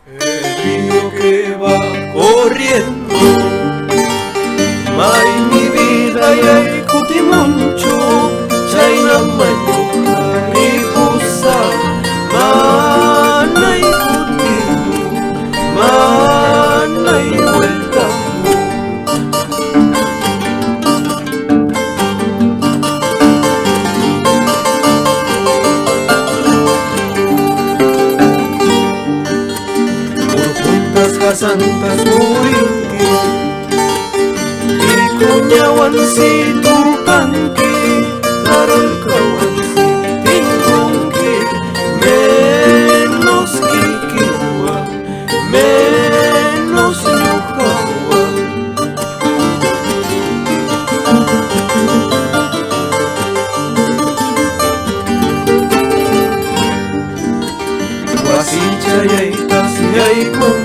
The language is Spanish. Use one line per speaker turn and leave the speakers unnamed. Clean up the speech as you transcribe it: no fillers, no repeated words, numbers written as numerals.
El río que va corriendo, may mi vida y kutimuncho, chayna mañuka ripusa, manay kutimu, manay vuelta. Santas murinti ikuñawan si tupanki darol kawan si tingkungki menos kikiwa menos nyukawa wasincha yaitas yaikun